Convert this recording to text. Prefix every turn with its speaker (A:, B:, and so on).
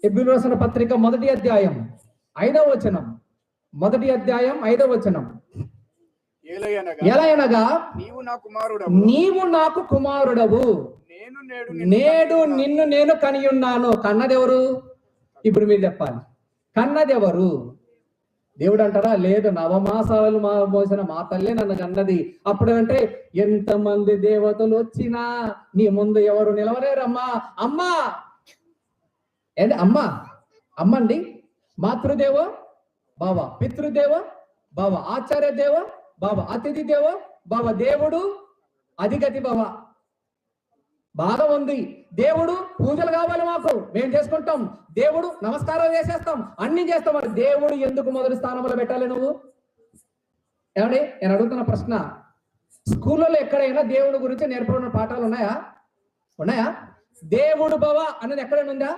A: హెబ్రీయులకు రాసిన పత్రిక 1వ అధ్యాయం 5వ వచనం. 1వ అధ్యాయం 5వ వచనం. ఎలయనగా నీవు నాకు కుమారుడవు, నేడు నిన్ను నేను కనియున్నాను. కన్నదెవరు? ఇప్పుడు మీరు చెప్పాలి, కన్నదెవరు? దేవుడు అంటారా? లేదు, నవమాసాలు మోసిన మా తల్లే నన్ను కన్నది. అప్పుడంటే ఎంతమంది దేవతలు వచ్చినా నీ ముందు ఎవరు నిలవలేరమ్మా. అమ్మా ఏంటి? అమ్మా అమ్మండి. మాతృదేవ బావ, పితృదేవ బావ, ఆచార్య దేవ బావ, అతిథి దేవ బావ, దేవుడు అధిగతి బావ. బాగా ఉంది. దేవుడు పూజలు కావాలి మాకు, మేము చేసుకుంటాం. దేవుడు నమస్కారం చేసేస్తాం, అన్ని చేస్తాం. మరి దేవుడు ఎందుకు మొదటి స్థానంలో పెట్టాలి నువ్వు? ఏమండి, నేను అడుగుతున్న ప్రశ్న, స్కూళ్ళలో ఎక్కడైనా దేవుడి గురించి నేర్పబడిన పాఠాలు ఉన్నాయా? దేవుడు భవ అనేది ఎక్కడైనా ఉందా?